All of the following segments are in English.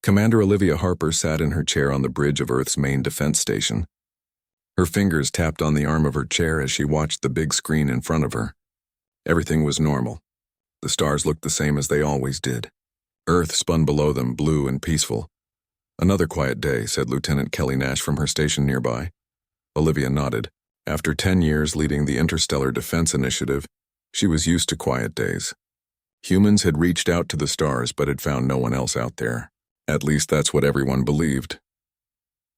Commander Olivia Harper sat in her chair on the bridge of Earth's main defense station. Her fingers tapped on the arm of her chair as she watched the big screen in front of her. Everything was normal. The stars looked the same as they always did. Earth spun below them, blue and peaceful. "Another quiet day," said Lieutenant Kelly Nash from her station nearby. Olivia nodded. After 10 years leading the Interstellar Defense Initiative, she was used to quiet days. Humans had reached out to the stars but had found no one else out there. At least that's what everyone believed.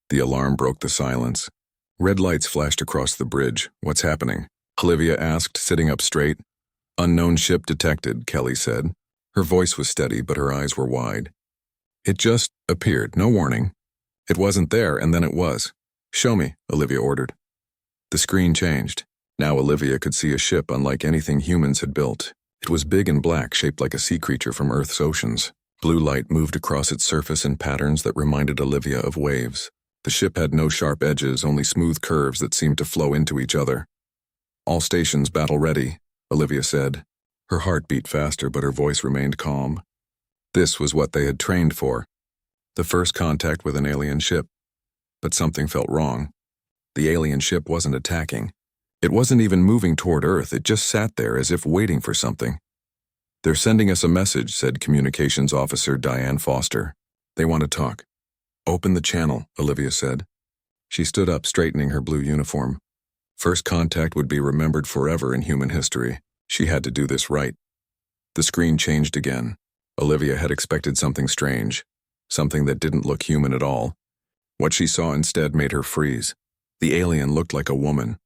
The alarm broke the silence. Red lights flashed across the bridge. "What's happening?" Olivia asked, sitting up straight. "Unknown ship detected," Kelly said. Her voice was steady, but her eyes were wide. "It just appeared, no warning. It wasn't there, and then it was." "Show me," Olivia ordered. The screen changed. Now Olivia could see a ship unlike anything humans had built. It was big and black, shaped like a sea creature from Earth's oceans. Blue light moved across its surface in patterns that reminded Olivia of waves. The ship had no sharp edges, only smooth curves that seemed to flow into each other. "All stations battle ready," Olivia said. Her heart beat faster, but her voice remained calm. This was what they had trained for. The first contact with an alien ship. But something felt wrong. The alien ship wasn't attacking. It wasn't even moving toward Earth, it just sat there as if waiting for something. "They're sending us a message," said Communications Officer Diane Foster. "They want to talk." "Open the channel," Olivia said. She stood up, straightening her blue uniform. First contact would be remembered forever in human history. She had to do this right. The screen changed again. Olivia had expected something strange, something that didn't look human at all. What she saw instead made her freeze. The alien looked like a woman.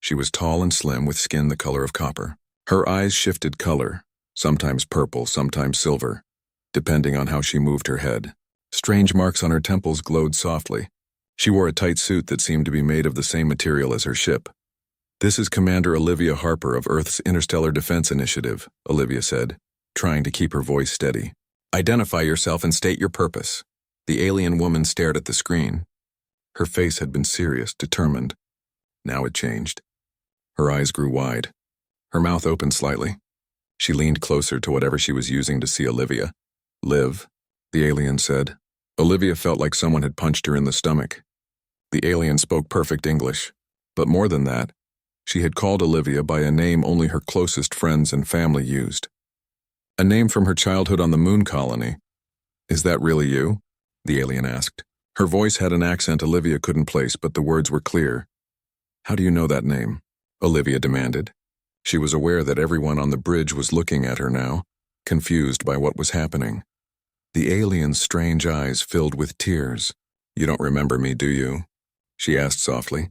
She was tall and slim with skin the color of copper. Her eyes shifted color, sometimes purple, sometimes silver, depending on how she moved her head. Strange marks on her temples glowed softly. She wore a tight suit that seemed to be made of the same material as her ship. "This is Commander Olivia Harper of Earth's Interstellar Defense Initiative," Olivia said, trying to keep her voice steady. "Identify yourself and state your purpose." The alien woman stared at the screen. Her face had been serious, determined. Now it changed. Her eyes grew wide. Her mouth opened slightly. She leaned closer to whatever she was using to see Olivia. "Liv," the alien said. Olivia felt like someone had punched her in the stomach. The alien spoke perfect English, but more than that, she had called Olivia by a name only her closest friends and family used. A name from her childhood on the moon colony. "Is that really you?" the alien asked. Her voice had an accent Olivia couldn't place, but the words were clear. "How do you know that name?" Olivia demanded. She was aware that everyone on the bridge was looking at her now, confused by what was happening. The alien's strange eyes filled with tears. "You don't remember me, do you?" she asked softly.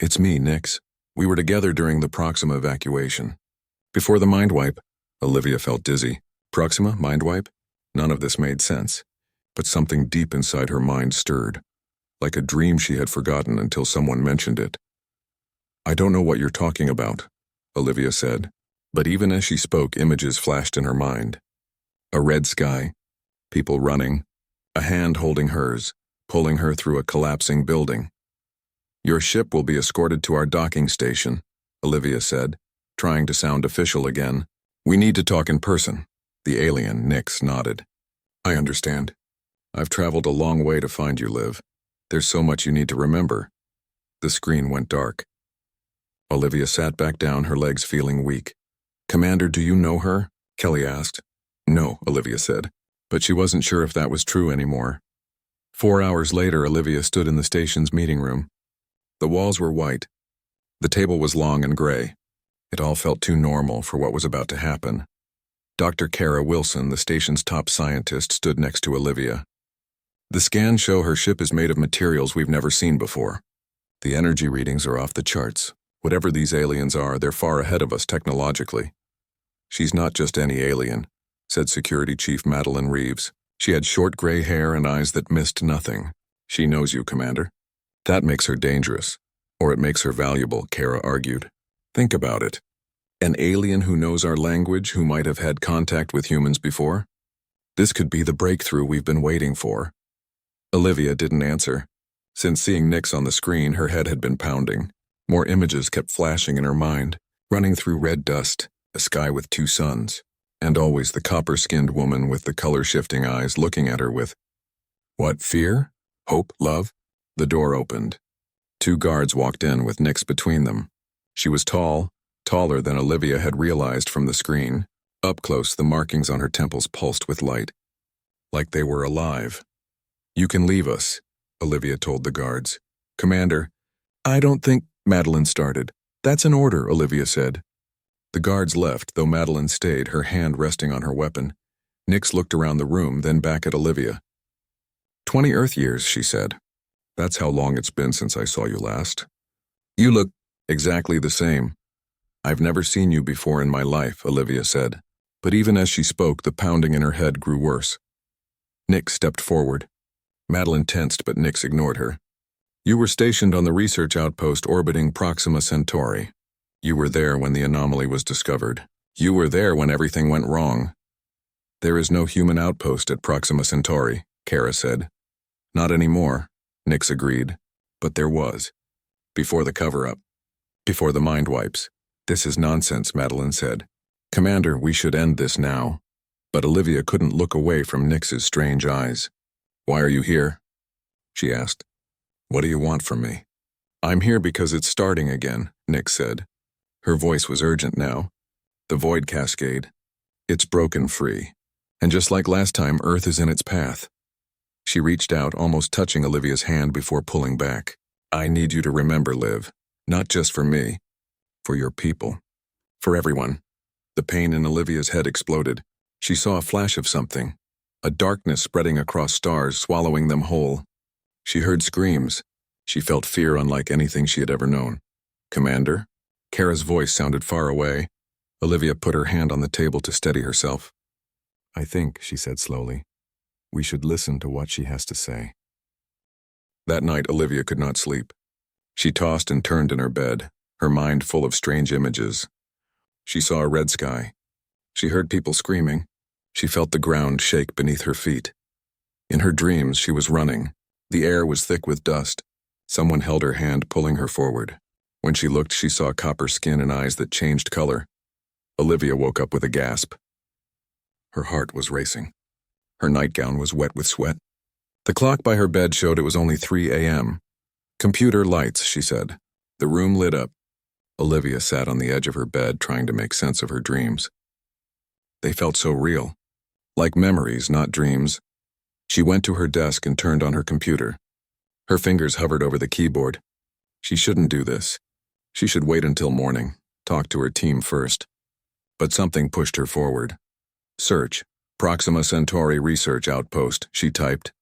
"It's me, Nix. We were together during the Proxima evacuation." Before the mind wipe, Olivia felt dizzy. Proxima? Mind wipe? None of this made sense. But something deep inside her mind stirred, like a dream she had forgotten until someone mentioned it. "I don't know what you're talking about," Olivia said, but even as she spoke, images flashed in her mind. A red sky, people running, a hand holding hers, pulling her through a collapsing building. "Your ship will be escorted to our docking station," Olivia said, trying to sound official again. "We need to talk in person." The alien, Nix, nodded. "I understand. I've traveled a long way to find you, Liv. There's so much you need to remember." The screen went dark. Olivia sat back down, her legs feeling weak. "Commander, do you know her?" Kelly asked. "No," Olivia said, but she wasn't sure if that was true anymore. 4 hours later, Olivia stood in the station's meeting room. The walls were white. The table was long and gray. It all felt too normal for what was about to happen. Dr. Kara Wilson, the station's top scientist, stood next to Olivia. "The scans show her ship is made of materials we've never seen before. The energy readings are off the charts. Whatever these aliens are, they're far ahead of us technologically." "She's not just any alien," said Security Chief Madeline Reeves. She had short gray hair and eyes that missed nothing. "She knows you, Commander." "That makes her dangerous, or it makes her valuable," Kara argued. "Think about it. An alien who knows our language, who might have had contact with humans before? This could be the breakthrough we've been waiting for." Olivia didn't answer. Since seeing Nix on the screen, her head had been pounding. More images kept flashing in her mind, running through red dust, a sky with 2 suns, and always the copper-skinned woman with the color-shifting eyes looking at her with, What, fear? Hope? Love? The door opened. Two guards walked in with Nix between them. She was tall, taller than Olivia had realized from the screen. Up close, the markings on her temples pulsed with light, like they were alive. "You can leave us," Olivia told the guards. "Commander, I don't think—" Madeline started. "That's an order," Olivia said. The guards left, though Madeline stayed, her hand resting on her weapon. Nix looked around the room, then back at Olivia. 20 Earth years, she said. "That's how long it's been since I saw you last. You look exactly the same." "I've never seen you before in my life," Olivia said. But even as she spoke, the pounding in her head grew worse. Nix stepped forward. Madeline tensed, but Nix ignored her. "You were stationed on the research outpost orbiting Proxima Centauri. You were there when the anomaly was discovered. You were there when everything went wrong." "There is no human outpost at Proxima Centauri," Kara said. "Not anymore," Nix agreed. "But there was. Before the cover-up. Before the mind wipes." "This is nonsense," Madeline said. "Commander, we should end this now." But Olivia couldn't look away from Nix's strange eyes. "Why are you here?" she asked. "What do you want from me?" "I'm here because it's starting again," Nix said. Her voice was urgent now. "The Void Cascade. It's broken free. And just like last time, Earth is in its path." She reached out, almost touching Olivia's hand before pulling back. "I need you to remember, Liv. Not just for me. For your people. For everyone." The pain in Olivia's head exploded. She saw a flash of something. A darkness spreading across stars, swallowing them whole. She heard screams. She felt fear unlike anything she had ever known. "Commander?" Kara's voice sounded far away. Olivia put her hand on the table to steady herself. "I think," she said slowly, "we should listen to what she has to say." That night, Olivia could not sleep. She tossed and turned in her bed, her mind full of strange images. She saw a red sky. She heard people screaming. She felt the ground shake beneath her feet. In her dreams, she was running. The air was thick with dust. Someone held her hand, pulling her forward. When she looked, she saw copper skin and eyes that changed color. Olivia woke up with a gasp. Her heart was racing. Her nightgown was wet with sweat. The clock by her bed showed it was only 3 a.m. "Computer lights," she said. The room lit up. Olivia sat on the edge of her bed, trying to make sense of her dreams. They felt so real. Like memories, not dreams. She went to her desk and turned on her computer. Her fingers hovered over the keyboard. She shouldn't do this. She should wait until morning, talk to her team first. But something pushed her forward. "Search, Proxima Centauri Research Outpost," she typed.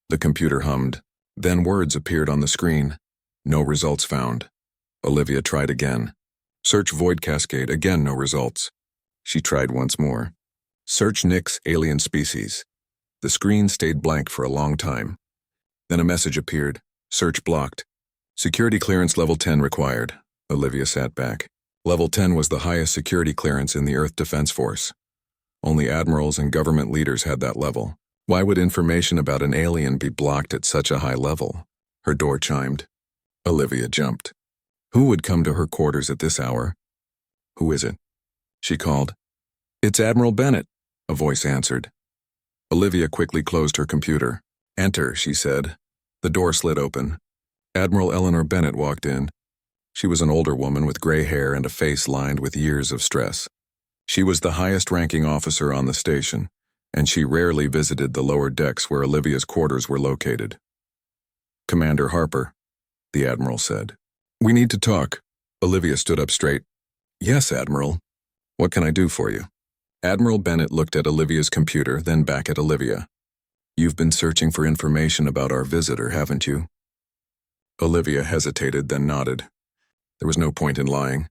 The computer hummed. Then words appeared on the screen. "No results found." Olivia tried again. "Search Void Cascade," again no results. She tried once more. "Search Nix alien species." The screen stayed blank for a long time. Then a message appeared. "Search blocked. Security clearance level 10 required." Olivia sat back. Level 10 was the highest security clearance in the Earth Defense Force. Only admirals and government leaders had that level. Why would information about an alien be blocked at such a high level? Her door chimed. Olivia jumped. Who would come to her quarters at this hour? "Who is it?" she called. "It's Admiral Bennett," a voice answered. Olivia quickly closed her computer. "Enter," she said. The door slid open. Admiral Eleanor Bennett walked in. She was an older woman with gray hair and a face lined with years of stress. She was the highest-ranking officer on the station, and she rarely visited the lower decks where Olivia's quarters were located. "Commander Harper," the Admiral said. "We need to talk." Olivia stood up straight. "Yes, Admiral. What can I do for you?" Admiral Bennett looked at Olivia's computer, then back at Olivia. "You've been searching for information about our visitor, haven't you?" Olivia hesitated, then nodded. There was no point in lying.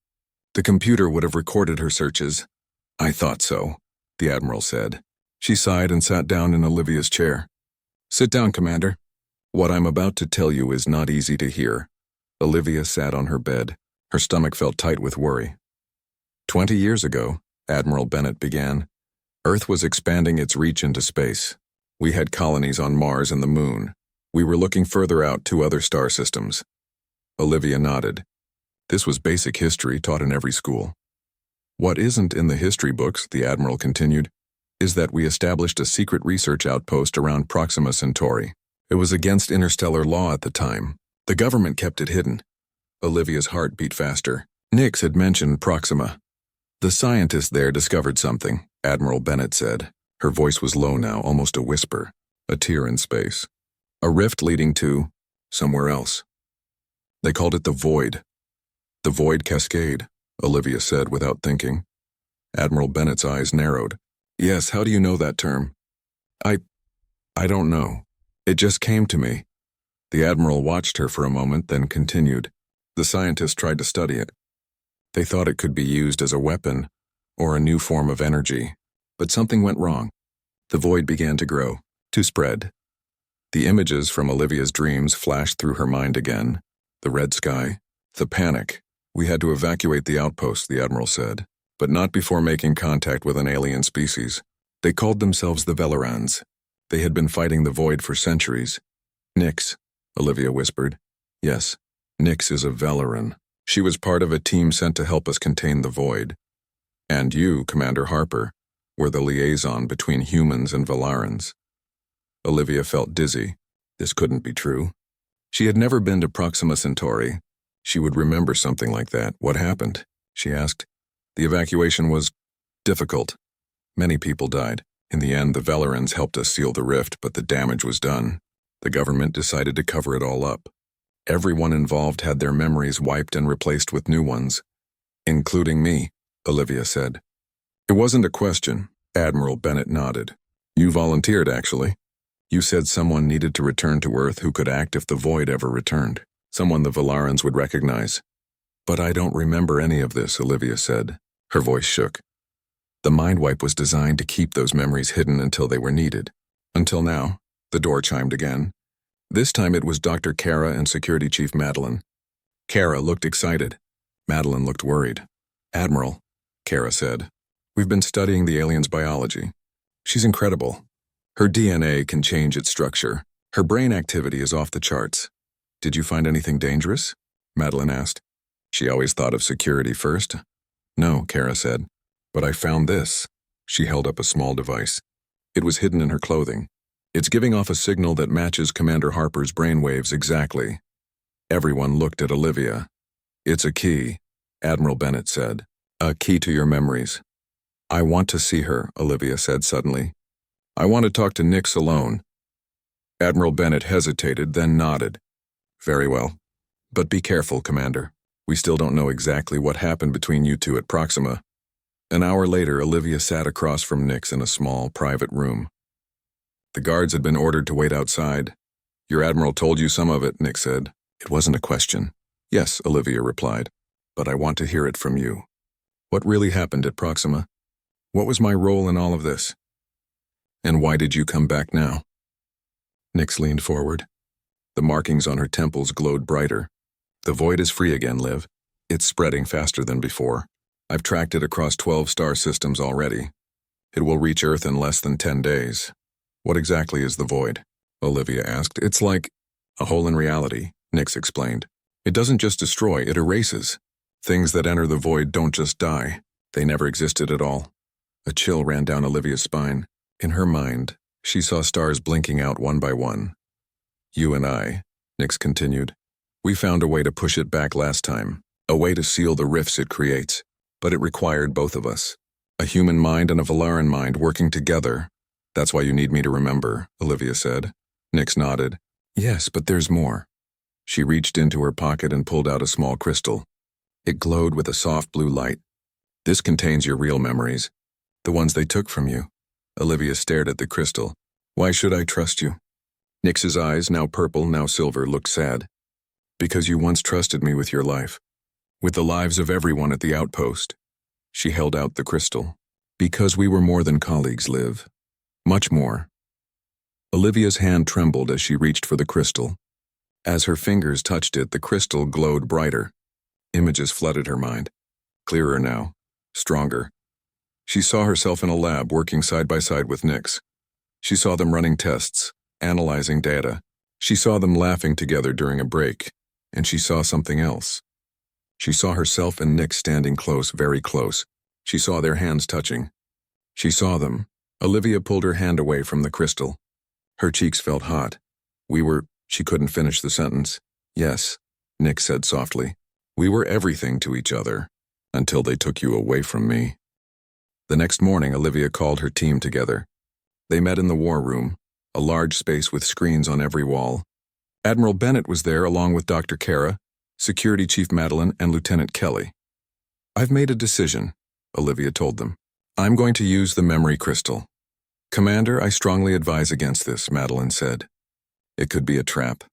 The computer would have recorded her searches. "I thought so," the Admiral said. She sighed and sat down in Olivia's chair. "Sit down, Commander. What I'm about to tell you is not easy to hear." Olivia sat on her bed. Her stomach felt tight with worry. 20 years ago, Admiral Bennett began, Earth was expanding its reach into space. We had colonies on Mars and the Moon. We were looking further out to other star systems. Olivia nodded. This was basic history taught in every school. "What isn't in the history books," the Admiral continued, "is that we established a secret research outpost around Proxima Centauri. It was against interstellar law at the time. The government kept it hidden. Olivia's heart beat faster. Nix had mentioned Proxima. The scientists there discovered something, Admiral Bennett said. Her voice was low now, almost a whisper. A tear in space. A rift leading to somewhere else. They called it the Void. The Void Cascade, Olivia said without thinking. Admiral Bennett's eyes narrowed. Yes, how do you know that term? I don't know. It just came to me. The Admiral watched her for a moment, then continued. The scientists tried to study it. They thought it could be used as a weapon, or a new form of energy. But something went wrong. The void began to grow, to spread. The images from Olivia's dreams flashed through her mind again. The red sky, the panic. We had to evacuate the outpost, the Admiral said, but not before making contact with an alien species. They called themselves the Velerans. They had been fighting the void for centuries. Nix, Olivia whispered. Yes, Nix is a Veleran. She was part of a team sent to help us contain the void. And you, Commander Harper, were the liaison between humans and Velarans. Olivia felt dizzy. This couldn't be true. She had never been to Proxima Centauri. She would remember something like that. What happened? She asked. The evacuation was difficult. Many people died. In the end, the Velerans helped us seal the rift, but the damage was done. The government decided to cover it all up. Everyone involved had their memories wiped and replaced with new ones. Including me, Olivia said. It wasn't a question. Admiral Bennett nodded. You volunteered, actually. You said someone needed to return to Earth who could act if the void ever returned. Someone the Velarans would recognize. But I don't remember any of this, Olivia said. Her voice shook. The mind wipe was designed to keep those memories hidden until they were needed. Until now, the door chimed again. This time it was Dr. Kara and Security Chief Madeline. Kara looked excited. Madeline looked worried. Admiral, Kara said, we've been studying the alien's biology. She's incredible. Her DNA can change its structure. Her brain activity is off the charts. Did you find anything dangerous? Madeline asked. She always thought of security first. No, Kara said. But I found this. She held up a small device. It was hidden in her clothing. It's giving off a signal that matches Commander Harper's brainwaves exactly. Everyone looked at Olivia. It's a key, Admiral Bennett said. A key to your memories. I want to see her, Olivia said suddenly. I want to talk to Nix alone. Admiral Bennett hesitated, then nodded. Very well. But be careful, Commander. We still don't know exactly what happened between you two at Proxima. An hour later, Olivia sat across from Nix in a small, private room. The guards had been ordered to wait outside. Your Admiral told you some of it, Nix said. It wasn't a question. Yes, Olivia replied. But I want to hear it from you. What really happened at Proxima? What was my role in all of this? And why did you come back now? Nix leaned forward. The markings on her temples glowed brighter. The void is free again, Liv. It's spreading faster than before. I've tracked it across 12 star systems already. It will reach Earth in less than 10 days. What exactly is the void? Olivia asked. It's like a hole in reality, Nix explained. It doesn't just destroy, it erases. Things that enter the void don't just die. They never existed at all. A chill ran down Olivia's spine. In her mind, she saw stars blinking out one by one. You and I, Nix continued. We found a way to push it back last time. A way to seal the rifts it creates. But it required both of us. A human mind and a Velaran mind working together. That's why you need me to remember, Olivia said. Nix nodded. Yes, but there's more. She reached into her pocket and pulled out a small crystal. It glowed with a soft blue light. This contains your real memories. The ones they took from you. Olivia stared at the crystal. Why should I trust you? Nix's eyes, now purple, now silver, looked sad. Because you once trusted me with your life. With the lives of everyone at the outpost. She held out the crystal. Because we were more than colleagues, Liv. Much more. Olivia's hand trembled as she reached for the crystal. As her fingers touched it, the crystal glowed brighter. Images flooded her mind. Clearer now. Stronger. She saw herself in a lab working side by side with Nix. She saw them running tests, analyzing data. She saw them laughing together during a break. And she saw something else. She saw herself and Nix standing close, very close. She saw their hands touching. She saw them. Olivia pulled her hand away from the crystal. Her cheeks felt hot. She couldn't finish the sentence. Yes, Nick said softly. We were everything to each other, until they took you away from me. The next morning, Olivia called her team together. They met in the war room, a large space with screens on every wall. Admiral Bennett was there along with Dr. Kara, Security Chief Madeline, and Lieutenant Kelly. I've made a decision, Olivia told them. I'm going to use the memory crystal. Commander, I strongly advise against this, Madeline said. It could be a trap.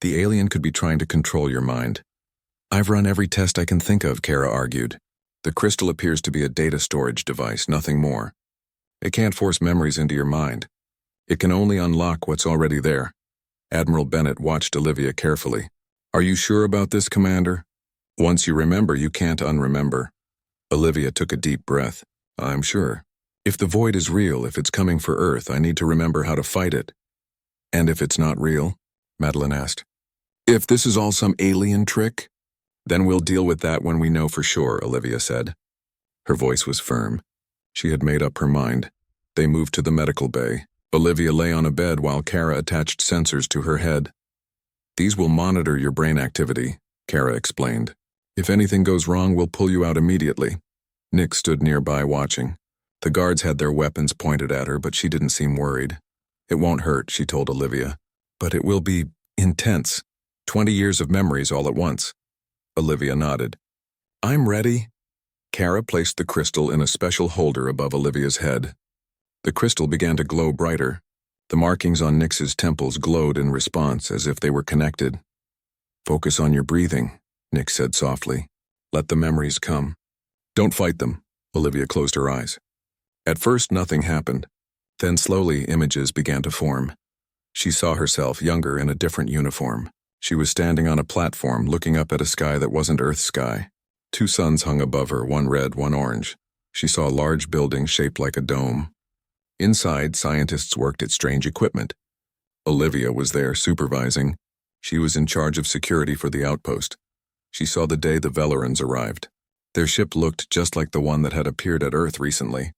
The alien could be trying to control your mind. I've run every test I can think of, Kara argued. The crystal appears to be a data storage device, nothing more. It can't force memories into your mind. It can only unlock what's already there. Admiral Bennett watched Olivia carefully. Are you sure about this, Commander? Once you remember, you can't unremember. Olivia took a deep breath. I'm sure. If the void is real, if it's coming for Earth, I need to remember how to fight it. And if it's not real? Madeline asked. If this is all some alien trick? Then we'll deal with that when we know for sure, Olivia said. Her voice was firm. She had made up her mind. They moved to the medical bay. Olivia lay on a bed while Kara attached sensors to her head. These will monitor your brain activity, Kara explained. If anything goes wrong, we'll pull you out immediately. Nick stood nearby watching. The guards had their weapons pointed at her, but she didn't seem worried. It won't hurt, she told Olivia. But it will be intense. 20 years of memories all at once. Olivia nodded. I'm ready. Kara placed the crystal in a special holder above Olivia's head. The crystal began to glow brighter. The markings on Nix's temples glowed in response, as if they were connected. Focus on your breathing, Nick said softly. Let the memories come. Don't fight them. Olivia closed her eyes. At first, nothing happened. Then slowly, images began to form. She saw herself younger in a different uniform. She was standing on a platform looking up at a sky that wasn't Earth's sky. 2 suns hung above her, one red, one orange. She saw a large building shaped like a dome. Inside, scientists worked at strange equipment. Olivia was there supervising. She was in charge of security for the outpost. She saw the day the Velorans arrived. Their ship looked just like the one that had appeared at Earth recently.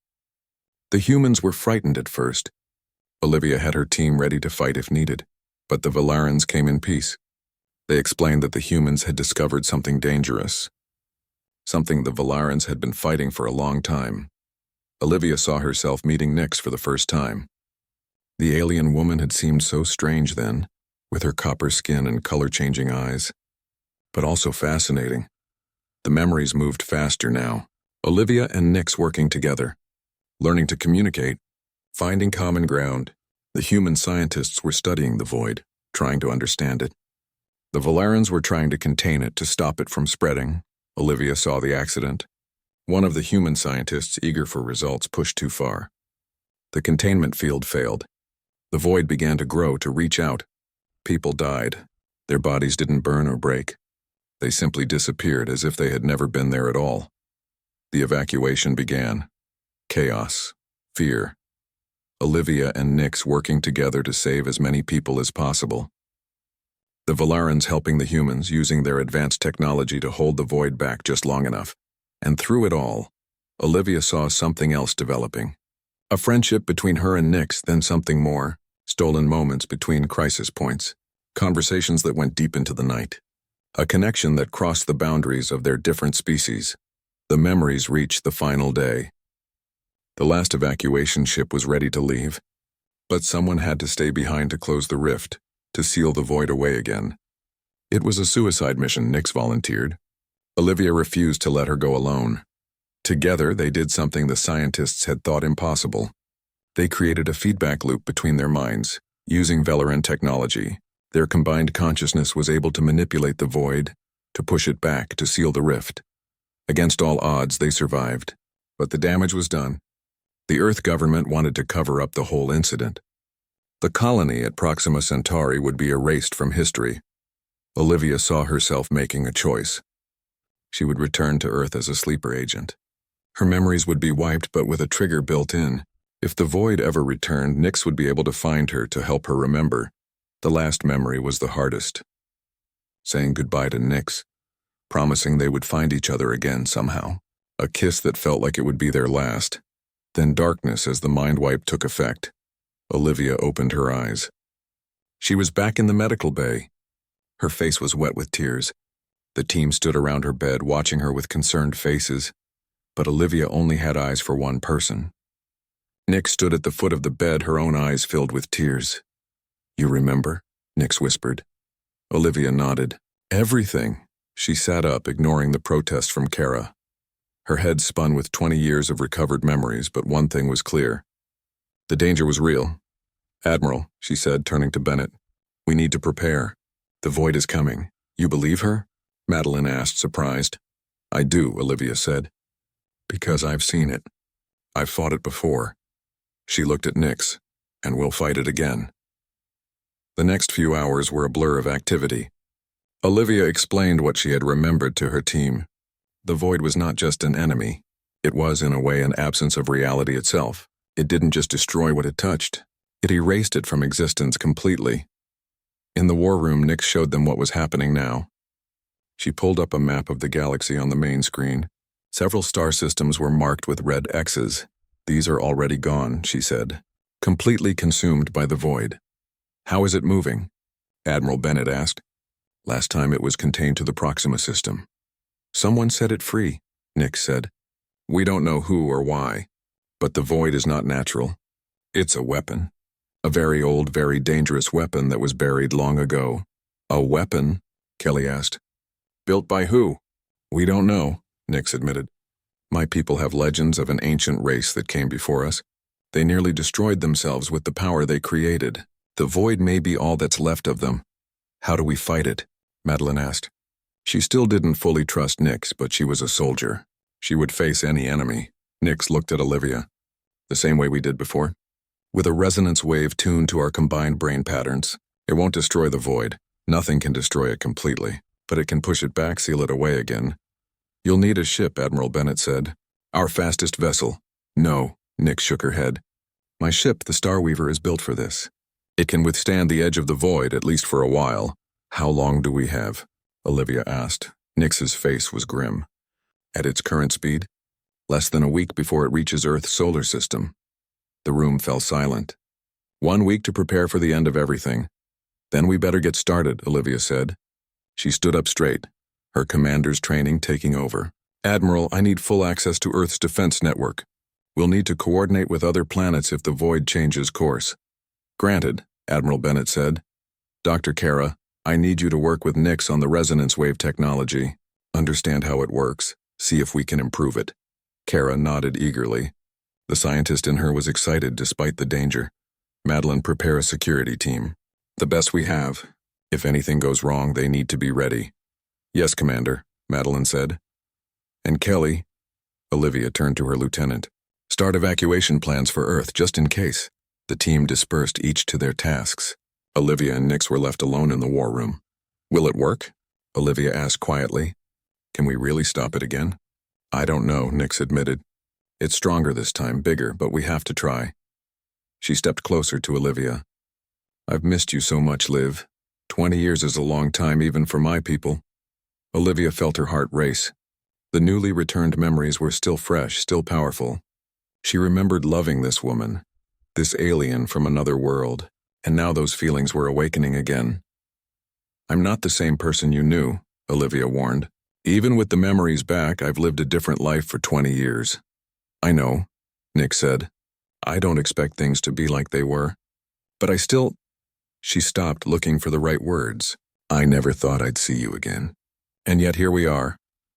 The humans were frightened at first. Olivia had her team ready to fight if needed, but the Velarans came in peace. They explained that the humans had discovered something dangerous, something the Velarans had been fighting for a long time. Olivia saw herself meeting Nyx for the first time. The alien woman had seemed so strange then, with her copper skin and color-changing eyes, but also fascinating. The memories moved faster now. Olivia and Nyx working together, learning to communicate, finding common ground. The human scientists were studying the void, trying to understand it. The Velarans were trying to contain it, to stop it from spreading. Olivia saw the accident. One of the human scientists, eager for results, pushed too far. The containment field failed. The void began to grow, to reach out. People died. Their bodies didn't burn or break. They simply disappeared as if they had never been there at all. The evacuation began. Chaos. Fear. Olivia and Nyx working together to save as many people as possible. The Velarans helping the humans, using their advanced technology to hold the void back just long enough. And through it all, Olivia saw something else developing. A friendship between her and Nyx, then something more. Stolen moments between crisis points. Conversations that went deep into the night. A connection that crossed the boundaries of their different species. The memories reached the final day. The last evacuation ship was ready to leave, but someone had to stay behind to close the rift, to seal the void away again. It was a suicide mission, Nyx volunteered. Olivia refused to let her go alone. Together, they did something the scientists had thought impossible. They created a feedback loop between their minds. Using Velaran technology, their combined consciousness was able to manipulate the void, to push it back, to seal the rift. Against all odds, they survived. But the damage was done. The Earth government wanted to cover up the whole incident. The colony at Proxima Centauri would be erased from history. Olivia saw herself making a choice. She would return to Earth as a sleeper agent. Her memories would be wiped, but with a trigger built in. If the void ever returned, Nyx would be able to find her to help her remember. The last memory was the hardest. Saying goodbye to Nyx, promising they would find each other again somehow. A kiss that felt like it would be their last. Then darkness as the mind wipe took effect. Olivia opened her eyes. She was back in the medical bay. Her face was wet with tears. The team stood around her bed watching her with concerned faces, but Olivia only had eyes for one person. Nyx stood at the foot of the bed, her own eyes filled with tears. "You remember?" Nyx whispered. Olivia nodded. "Everything." She sat up, ignoring the protest from Kara. Her head spun with 20 years of recovered memories, but one thing was clear. The danger was real. "Admiral," she said, turning to Bennett, "we need to prepare. The void is coming." "You believe her?" Madeline asked, surprised. "I do," Olivia said. "Because I've seen it. I've fought it before." She looked at Nyx. "And we'll fight it again." The next few hours were a blur of activity. Olivia explained what she had remembered to her team. The void was not just an enemy. It was, in a way, an absence of reality itself. It didn't just destroy what it touched. It erased it from existence completely. In the war room, Nyx showed them what was happening now. She pulled up a map of the galaxy on the main screen. Several star systems were marked with red X's. "These are already gone," she said, "completely consumed by the void." "How is it moving?" Admiral Bennett asked. "Last time it was contained to the Proxima system." "Someone set it free," Nyx said. "We don't know who or why, but the void is not natural. It's a weapon. A very old, very dangerous weapon that was buried long ago." "A weapon?" Kelly asked. "Built by who?" "We don't know," Nyx admitted. "My people have legends of an ancient race that came before us. They nearly destroyed themselves with the power they created. The void may be all that's left of them." "How do we fight it?" Madeline asked. She still didn't fully trust Nyx, but she was a soldier. She would face any enemy. Nyx looked at Olivia. "The same way we did before? With a resonance wave tuned to our combined brain patterns. It won't destroy the void. Nothing can destroy it completely, but it can push it back, seal it away again." "You'll need a ship," Admiral Bennett said. "Our fastest vessel." "No," Nyx shook her head. "My ship, the Starweaver, is built for this. It can withstand the edge of the void, at least for a while." "How long do we have?" Olivia asked. Nyx's face was grim. "At its current speed? Less than a week before it reaches Earth's solar system." The room fell silent. "1 week to prepare for the end of everything. Then we better get started," Olivia said. She stood up straight, her commander's training taking over. "Admiral, I need full access to Earth's defense network. We'll need to coordinate with other planets if the void changes course." "Granted," Admiral Bennett said. "Dr. Kara, I need you to work with Nyx on the resonance wave technology. Understand how it works. See if we can improve it." Kara nodded eagerly. The scientist in her was excited despite the danger. "Madeline, prepare a security team. The best we have. If anything goes wrong, they need to be ready." "Yes, Commander," Madeline said. "And Kelly," Olivia turned to her lieutenant, "start evacuation plans for Earth, just in case." The team dispersed, each to their tasks. Olivia and Nyx were left alone in the war room. "Will it work?" Olivia asked quietly. "Can we really stop it again?" "I don't know," Nyx admitted. "It's stronger this time, bigger, but we have to try." She stepped closer to Olivia. "I've missed you so much, Liv. 20 years is a long time even for my people." Olivia felt her heart race. The newly returned memories were still fresh, still powerful. She remembered loving this woman, this alien from another world, and now those feelings were awakening again. "I'm not the same person you knew," Olivia warned. "Even with the memories back, I've lived a different life for 20 years. "I know," Nyx said. "I don't expect things to be like they were. But I still—" She stopped, looking for the right words. "I never thought I'd see you again. And yet here we are."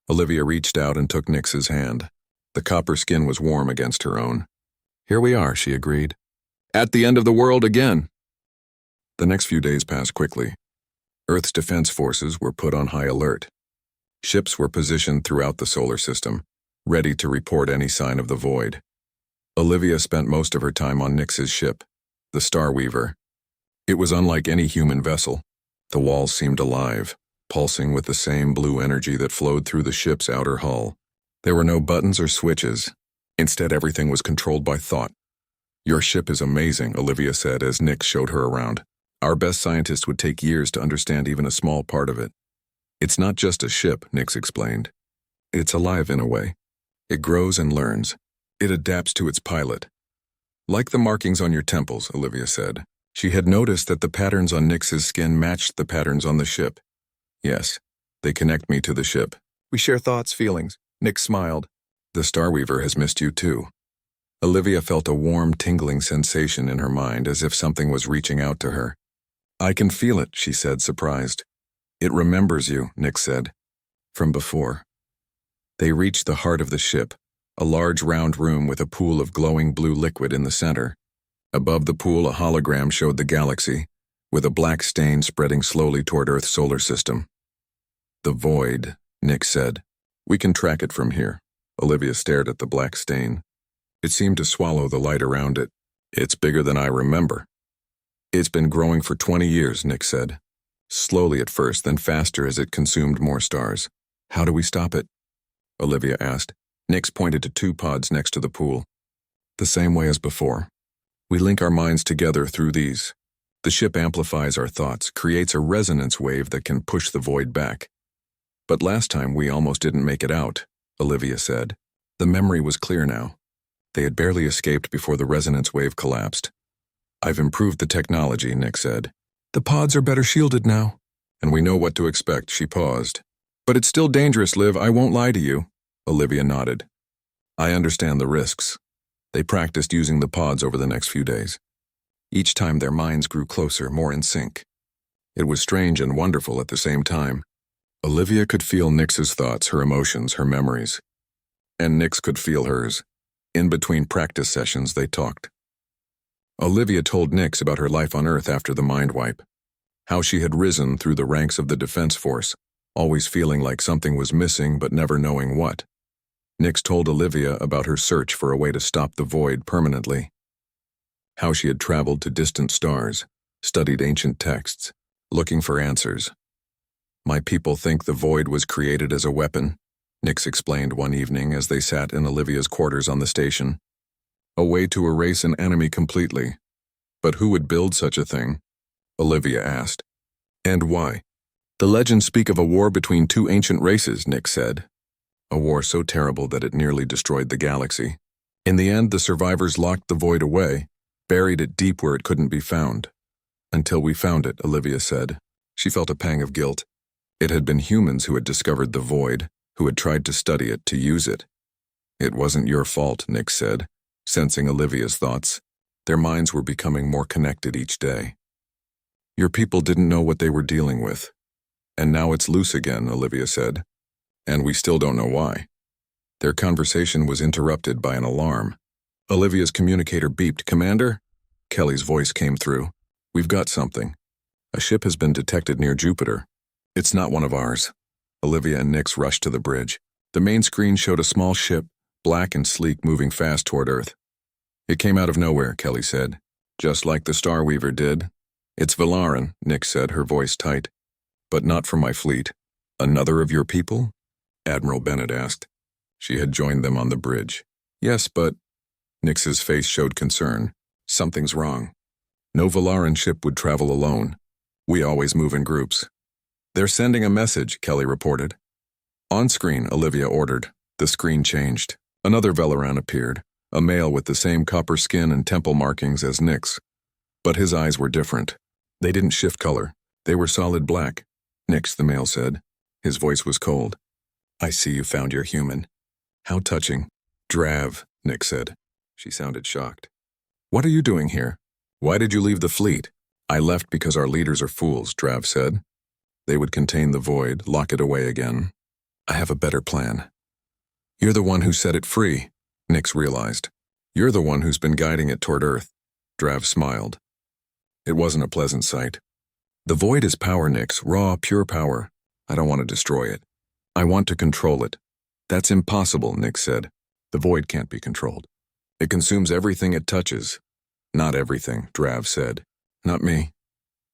Olivia reached out and took Nyx's hand. The copper skin was warm against her own. "Here we are," she agreed. "At the end of the world again." The next few days passed quickly. Earth's defense forces were put on high alert. Ships were positioned throughout the solar system, ready to report any sign of the void. Olivia spent most of her time on Nyx's ship, the Starweaver. It was unlike any human vessel. The walls seemed alive, pulsing with the same blue energy that flowed through the ship's outer hull. There were no buttons or switches. Instead, everything was controlled by thought. "Your ship is amazing," Olivia said as Nyx showed her around. "Our best scientists would take years to understand even a small part of it." "It's not just a ship," Nyx explained. "It's alive in a way. It grows and learns. It adapts to its pilot." "Like the markings on your temples," Olivia said. She had noticed that the patterns on Nix's skin matched the patterns on the ship. Yes, they connect me to the ship. We share thoughts, feelings. Nix smiled. The Starweaver has missed you too. Olivia felt a warm, tingling sensation in her mind as if something was reaching out to her. I can feel it, she said, surprised. It remembers you, Nix said. From before. They reached the heart of the ship, a large round room with a pool of glowing blue liquid in the center. Above the pool, a hologram showed the galaxy, with a black stain spreading slowly toward Earth's solar system. The void, Nix said. We can track it from here. Olivia stared at the black stain. It seemed to swallow the light around it. It's bigger than I remember. It's been growing for 20 years, Nix said. Slowly at first, then faster as it consumed more stars. How do we stop it? Olivia asked. Nix pointed to 2 pods next to the pool. The same way as before. We link our minds together through these. The ship amplifies our thoughts, creates a resonance wave that can push the void back. But last time we almost didn't make it out, Olivia said. The memory was clear now. They had barely escaped before the resonance wave collapsed. I've improved the technology, Nix said. The pods are better shielded now. And we know what to expect, she paused. But it's still dangerous, Liv, I won't lie to you. Olivia nodded. I understand the risks. They practiced using the pods over the next few days. Each time their minds grew closer, more in sync. It was strange and wonderful at the same time. Olivia could feel Nix's thoughts, her emotions, her memories. And Nix could feel hers. In between practice sessions, they talked. Olivia told Nix about her life on Earth after the mind wipe. How she had risen through the ranks of the Defense Force, always feeling like something was missing but never knowing what. Nix told Olivia about her search for a way to stop the void permanently. How she had traveled to distant stars, studied ancient texts, looking for answers. My people think the void was created as a weapon, Nix explained one evening as they sat in Olivia's quarters on the station. A way to erase an enemy completely. But who would build such a thing? Olivia asked. And why? The legends speak of a war between 2 ancient races, Nix said. A war so terrible that it nearly destroyed the galaxy. In the end, the survivors locked the void away, buried it deep where it couldn't be found. Until we found it, Olivia said. She felt a pang of guilt. It had been humans who had discovered the void, who had tried to study it, to use it. It wasn't your fault, Nix said, sensing Olivia's thoughts. Their minds were becoming more connected each day. Your people didn't know what they were dealing with. And now it's loose again, Olivia said. And we still don't know why. Their conversation was interrupted by an alarm. Olivia's communicator beeped. Commander? Kelly's voice came through. We've got something. A ship has been detected near Jupiter. It's not one of ours. Olivia and Nix rushed to the bridge. The main screen showed a small ship, black and sleek, moving fast toward Earth. It came out of nowhere, Kelly said. Just like the Starweaver did. It's Valaran, Nix said, her voice tight. But not from my fleet. Another of your people? Admiral Bennett asked. She had joined them on the bridge. Yes, but... Nix's face showed concern. Something's wrong. No Valaran ship would travel alone. We always move in groups. They're sending a message, Kelly reported. On screen, Olivia ordered. The screen changed. Another Valaran appeared, a male with the same copper skin and temple markings as Nix. But his eyes were different. They didn't shift color. They were solid black. Nix, the male said. His voice was cold. I see you found your human. How touching. Drav, Nix said. She sounded shocked. What are you doing here? Why did you leave the fleet? I left because our leaders are fools, Drav said. They would contain the void, lock it away again. I have a better plan. You're the one who set it free, Nix realized. You're the one who's been guiding it toward Earth. Drav smiled. It wasn't a pleasant sight. The void is power, Nix, raw, pure power. I don't want to destroy it. I want to control it. That's impossible, Nix said. The void can't be controlled. It consumes everything it touches. Not everything, Drav said. Not me.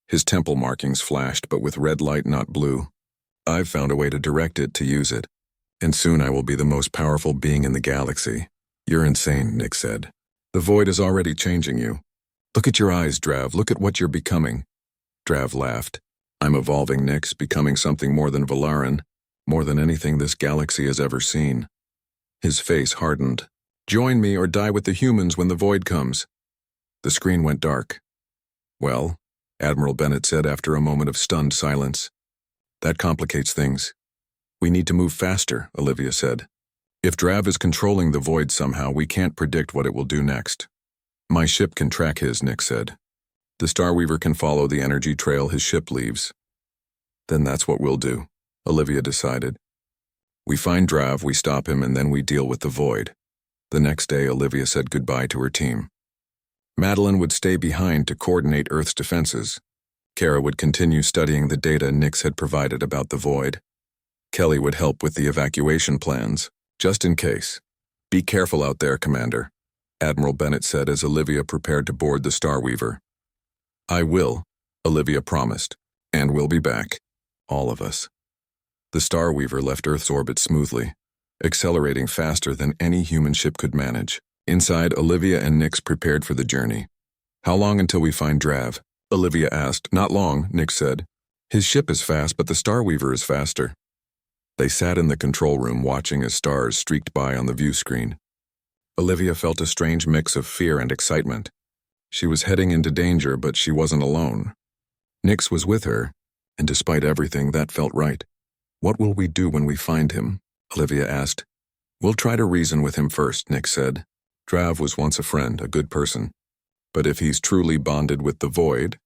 His temple markings flashed, but with red light, not blue. I've found a way to direct it, to use it. And soon I will be the most powerful being in the galaxy. You're insane, Nix said. The void is already changing you. Look at your eyes, Drav. Look at what you're becoming. Drav laughed. I'm evolving, Nix, becoming something more than Valaran. More than anything this galaxy has ever seen. His face hardened. Join me or die with the humans when the void comes. The screen went dark. Well, Admiral Bennett said after a moment of stunned silence. That complicates things. We need to move faster, Olivia said. If Drav is controlling the void somehow, we can't predict what it will do next. My ship can track his, Nick said. The Starweaver can follow the energy trail his ship leaves. Then that's what we'll do, Olivia decided. We find Drav, we stop him, and then we deal with the void. The next day, Olivia said goodbye to her team. Madeline would stay behind to coordinate Earth's defenses. Kara would continue studying the data Nix had provided about the void. Kelly would help with the evacuation plans, just in case. Be careful out there, Commander, Admiral Bennett said as Olivia prepared to board the Starweaver. I will, Olivia promised, and we'll be back. All of us. The Starweaver left Earth's orbit smoothly, accelerating faster than any human ship could manage. Inside, Olivia and Nix prepared for the journey. How long until we find Drav? Olivia asked. Not long, Nix said. His ship is fast, but the Starweaver is faster. They sat in the control room watching as stars streaked by on the view screen. Olivia felt a strange mix of fear and excitement. She was heading into danger, but she wasn't alone. Nix was with her, and despite everything, that felt right. What will we do when we find him? Olivia asked. We'll try to reason with him first, Nix said. Drav was once a friend, a good person. But if he's truly bonded with the void...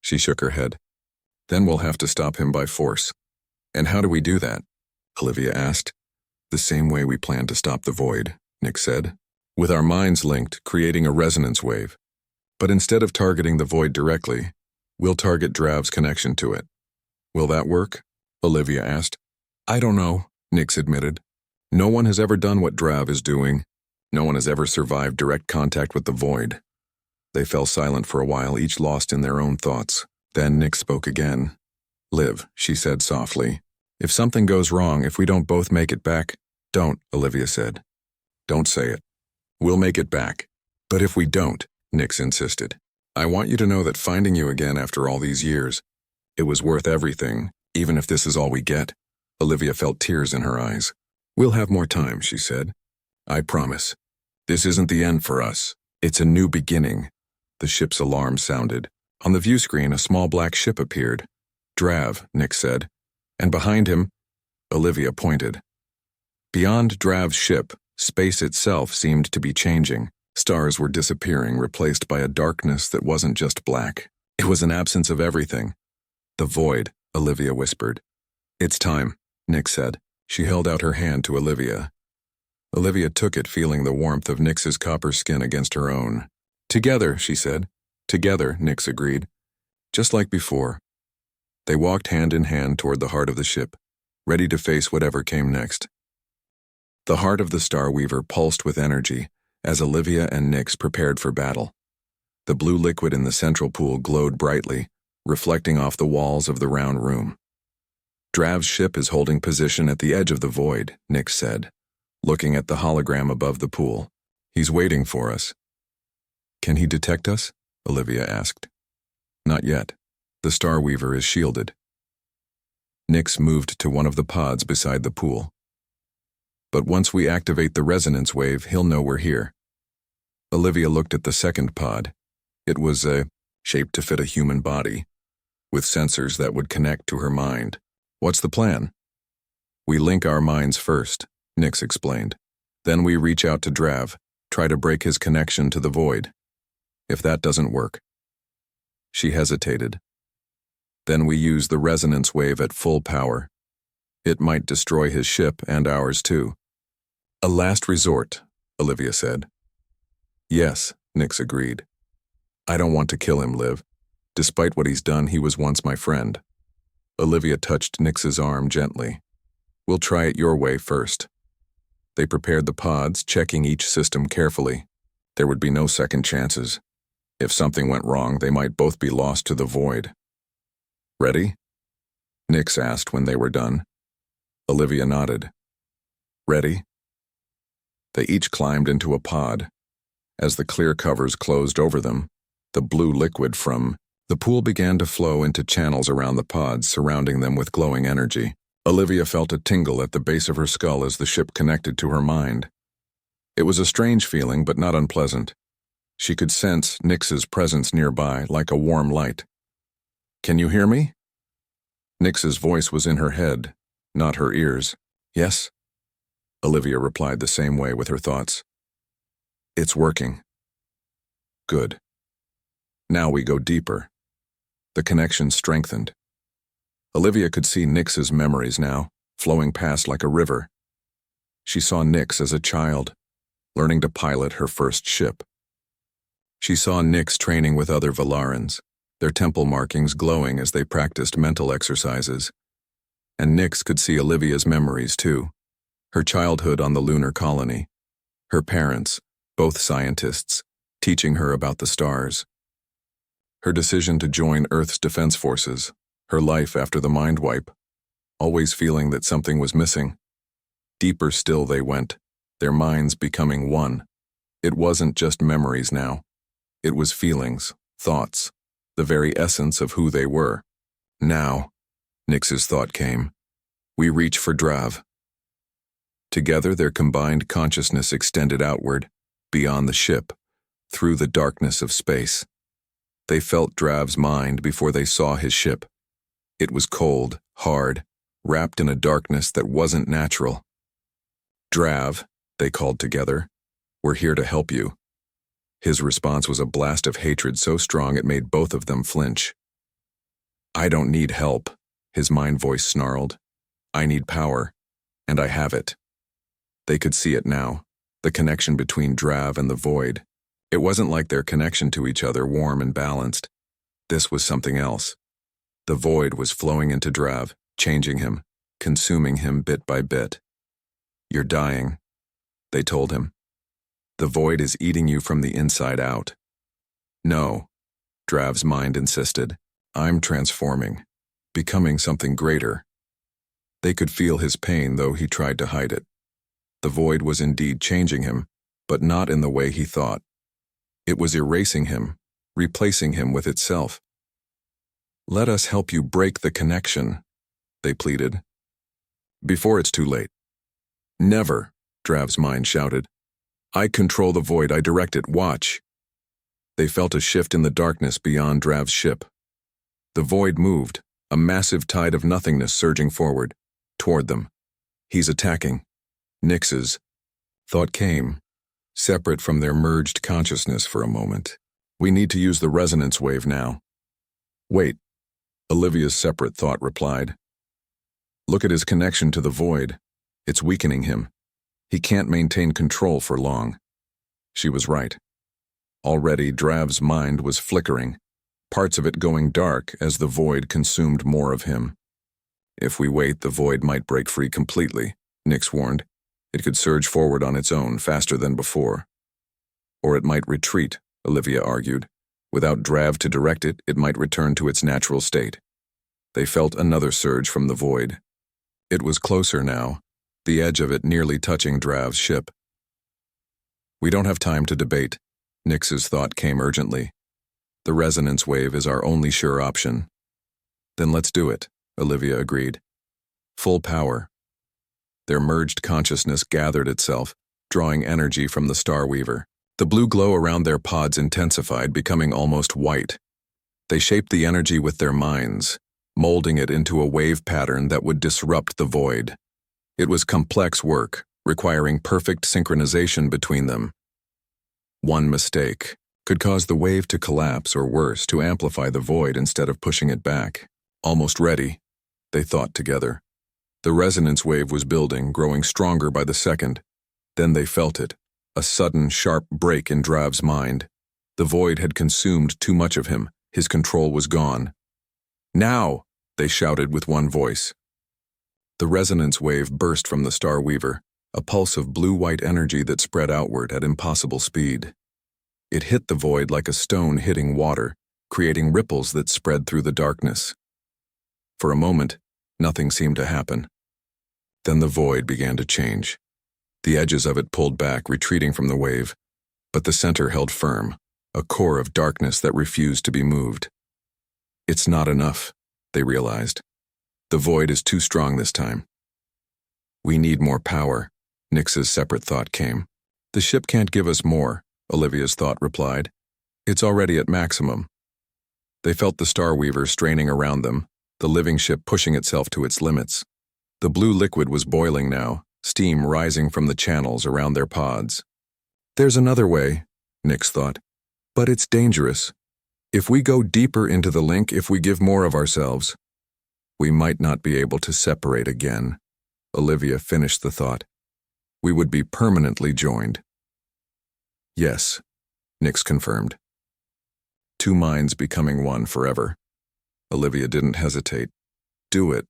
She shook her head. Then we'll have to stop him by force. And how do we do that? Olivia asked. The same way we plan to stop the void, Nix said. With our minds linked, creating a resonance wave. But instead of targeting the void directly, we'll target Drav's connection to it. Will that work? Olivia asked. I don't know, Nix admitted. No one has ever done what Drav is doing. No one has ever survived direct contact with the void. They fell silent for a while, each lost in their own thoughts. Then Nix spoke again. Liv, she said softly. If something goes wrong, if we don't both make it back... Don't, Olivia said. Don't say it. We'll make it back. But if we don't, Nix insisted. I want you to know that finding you again after all these years, it was worth everything, even if this is all we get. Olivia felt tears in her eyes. We'll have more time, she said. I promise. This isn't the end for us. It's a new beginning. The ship's alarm sounded. On the view screen, a small black ship appeared. Drav, Nix said. And behind him, Olivia pointed. Beyond Drav's ship, space itself seemed to be changing. Stars were disappearing, replaced by a darkness that wasn't just black. It was an absence of everything. The void, Olivia whispered. It's time, Nix said. She held out her hand to Olivia. Olivia took it, feeling the warmth of Nix's copper skin against her own. Together, she said. Together, Nix agreed. Just like before. They walked hand in hand toward the heart of the ship, ready to face whatever came next. The heart of the Starweaver pulsed with energy as Olivia and Nix prepared for battle. The blue liquid in the central pool glowed brightly, reflecting off the walls of the round room. Drav's ship is holding position at the edge of the void, Nix said, looking at the hologram above the pool. He's waiting for us. Can he detect us? Olivia asked. Not yet. The Starweaver is shielded. Nix moved to one of the pods beside the pool. But once we activate the resonance wave, he'll know we're here. Olivia looked at the second pod. It was shaped to fit a human body, with sensors that would connect to her mind. What's the plan? We link our minds first, Nix explained. Then we reach out to Drav, try to break his connection to the void. If that doesn't work. She hesitated. Then we use the resonance wave at full power. It might destroy his ship and ours too. A last resort, Olivia said. Yes, Nix agreed. I don't want to kill him, Liv. Despite what he's done, he was once my friend. Olivia touched Nix's arm gently. We'll try it your way first. They prepared the pods, checking each system carefully. There would be no second chances. If something went wrong, they might both be lost to the void. Ready? Nix asked when they were done. Olivia nodded. Ready? They each climbed into a pod. As the clear covers closed over them, the blue liquid from the pool began to flow into channels around the pods, surrounding them with glowing energy. Olivia felt a tingle at the base of her skull as the ship connected to her mind. It was a strange feeling, but not unpleasant. She could sense Nix's presence nearby like a warm light. "Can you hear me?" Nix's voice was in her head, not her ears. "Yes?" Olivia replied the same way with her thoughts. "It's working." "Good. Now we go deeper." The connection strengthened. Olivia could see Nix's memories now, flowing past like a river. She saw Nix as a child, learning to pilot her first ship. She saw Nix training with other Valarans, their temple markings glowing as they practiced mental exercises. And Nix could see Olivia's memories too, her childhood on the lunar colony, her parents, both scientists, teaching her about the stars. Her decision to join Earth's defense forces, her life after the mind wipe, always feeling that something was missing. Deeper still they went, their minds becoming one. It wasn't just memories now. It was feelings, thoughts, the very essence of who they were. Now, Nix's thought came, we reach for Drav. Together their combined consciousness extended outward, beyond the ship, through the darkness of space. They felt Drav's mind before they saw his ship. It was cold, hard, wrapped in a darkness that wasn't natural. "Drav," they called together, "we're here to help you." His response was a blast of hatred so strong it made both of them flinch. "I don't need help," his mind voice snarled. "I need power, and I have it." They could see it now, the connection between Drav and the void. It wasn't like their connection to each other warm and balanced. This was something else. The void was flowing into Drav, changing him, consuming him bit by bit. "You're dying," they told him. "The void is eating you from the inside out." "No," Drav's mind insisted. "I'm transforming, becoming something greater." They could feel his pain, though he tried to hide it. The void was indeed changing him, but not in the way he thought. It was erasing him, replacing him with itself. "Let us help you break the connection," they pleaded. "Before it's too late." "Never," Drav's mind shouted. "I control the void, I direct it, watch." They felt a shift in the darkness beyond Drav's ship. The void moved, a massive tide of nothingness surging forward, toward them. "He's attacking." Nix's thought came, separate from their merged consciousness for a moment. "We need to use the resonance wave now." "Wait," Olivia's separate thought replied. "Look at his connection to the void. It's weakening him. He can't maintain control for long." She was right. Already Drav's mind was flickering, parts of it going dark as the void consumed more of him. "If we wait, the void might break free completely," Nix warned. "It could surge forward on its own, faster than before." "Or it might retreat," Olivia argued. "Without Drav to direct it, it might return to its natural state." They felt another surge from the void. It was closer now, the edge of it nearly touching Drav's ship. "We don't have time to debate," Nix's thought came urgently. "The resonance wave is our only sure option." "Then let's do it," Olivia agreed. Full power. Their merged consciousness gathered itself, drawing energy from the Star Weaver. The blue glow around their pods intensified, becoming almost white. They shaped the energy with their minds, molding it into a wave pattern that would disrupt the void. It was complex work, requiring perfect synchronization between them. One mistake could cause the wave to collapse, or worse, to amplify the void instead of pushing it back. Almost ready, they thought together. The resonance wave was building, growing stronger by the second. Then they felt it, a sudden, sharp break in Drav's mind. The void had consumed too much of him. His control was gone. "Now!" they shouted with one voice. The resonance wave burst from the Star Weaver, a pulse of blue-white energy that spread outward at impossible speed. It hit the void like a stone hitting water, creating ripples that spread through the darkness. For a moment, nothing seemed to happen. Then the void began to change. The edges of it pulled back, retreating from the wave, but the center held firm, a core of darkness that refused to be moved. "It's not enough," they realized. "The void is too strong this time." "We need more power," Nix's separate thought came. "The ship can't give us more," Olivia's thought replied. It's already at maximum. They felt the Star Weaver straining around them, the living ship pushing itself to its limits. The blue liquid was boiling now, steam rising from the channels around their pods. There's another way, Nix thought, but it's dangerous. If we go deeper into the link, if we give more of ourselves, we might not be able to separate again. Olivia finished the thought. We would be permanently joined. Yes, Nix confirmed. Two minds becoming one forever. Olivia didn't hesitate. Do it.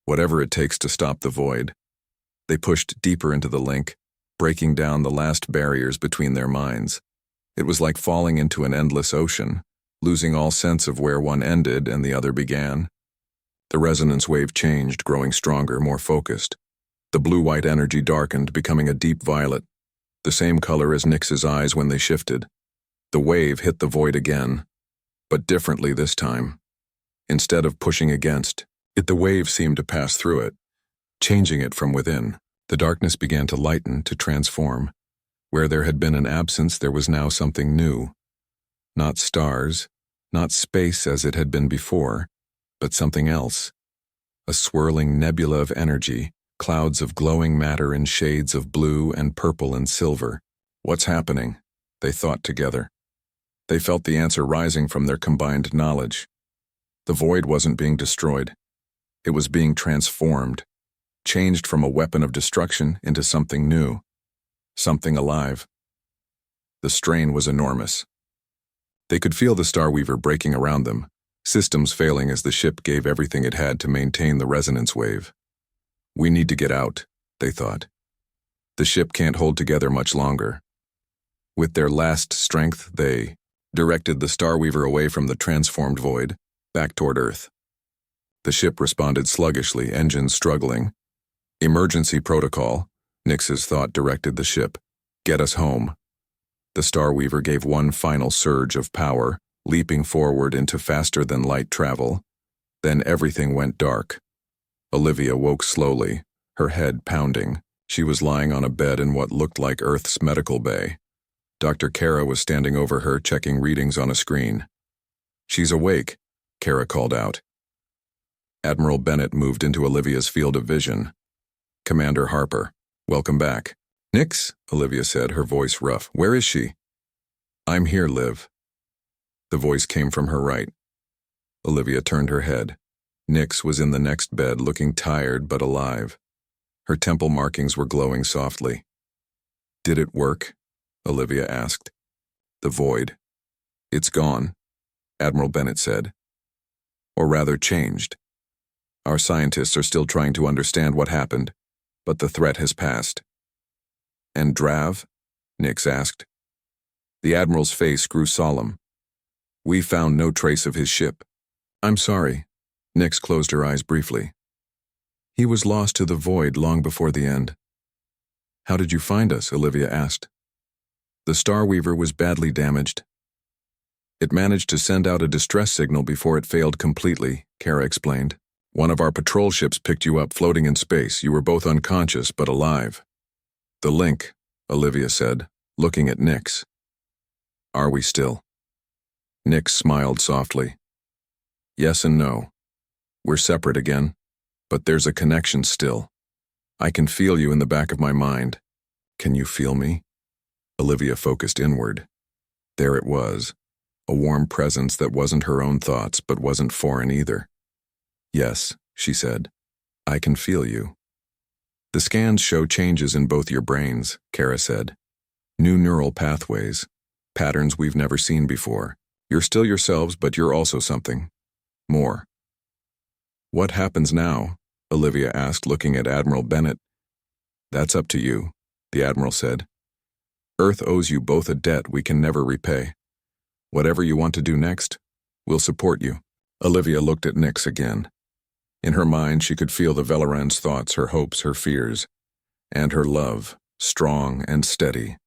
Whatever it takes to stop the void. They pushed deeper into the link, breaking down the last barriers between their minds. It was like falling into an endless ocean, losing all sense of where one ended and the other began. The resonance wave changed, growing stronger, more focused. The blue-white energy darkened, becoming a deep violet, the same color as Nix's eyes when they shifted. The wave hit the void again, but differently this time. Instead of pushing against it, the wave seemed to pass through it, changing it from within. The darkness began to lighten, to transform. Where there had been an absence, there was now something new. Not stars, not space as it had been before, but something else. A swirling nebula of energy, clouds of glowing matter in shades of blue and purple and silver. What's happening? They thought together. They felt the answer rising from their combined knowledge. The void wasn't being destroyed. It was being transformed, changed from a weapon of destruction into something new, something alive. The strain was enormous. They could feel the Star Weaver breaking around them, systems failing as the ship gave everything it had to maintain the resonance wave. We need to get out, they thought. The ship can't hold together much longer. With their last strength, they directed the Star Weaver away from the transformed void, back toward Earth. The ship responded sluggishly, engines struggling. Emergency protocol, Nix's thought directed the ship. Get us home. The Star Weaver gave one final surge of power, leaping forward into faster-than-light travel. Then everything went dark. Olivia woke slowly, her head pounding. She was lying on a bed in what looked like Earth's medical bay. Dr. Kara was standing over her, checking readings on a screen. She's awake, Kara called out. Admiral Bennett moved into Olivia's field of vision. Commander Harper, welcome back. Nix, Olivia said, her voice rough. Where is she? I'm here, Liv. The voice came from her right. Olivia turned her head. Nix was in the next bed, looking tired but alive. Her temple markings were glowing softly. Did it work? Olivia asked. The void. It's gone, Admiral Bennett said. Or rather, changed. Our scientists are still trying to understand what happened, but the threat has passed. And Drav? Nix asked. The Admiral's face grew solemn. We found no trace of his ship. I'm sorry. Nix closed her eyes briefly. He was lost to the void long before the end. How did you find us? Olivia asked. The Star Weaver was badly damaged. It managed to send out a distress signal before it failed completely, Kara explained. One of our patrol ships picked you up floating in space. You were both unconscious but alive. The link, Olivia said, looking at Nix. Are we still? Nix smiled softly. Yes and no. We're separate again, but there's a connection still. I can feel you in the back of my mind. Can you feel me? Olivia focused inward. There it was, a warm presence that wasn't her own thoughts but wasn't foreign either. Yes, she said. I can feel you. The scans show changes in both your brains, Kara said. New neural pathways, patterns we've never seen before. You're still yourselves, but you're also something more. What happens now? Olivia asked, looking at Admiral Bennett. That's up to you, the Admiral said. Earth owes you both a debt we can never repay. Whatever you want to do next, we'll support you. Olivia looked at Nix again. In her mind, she could feel the Velaran's thoughts, her hopes, her fears, and her love, strong and steady.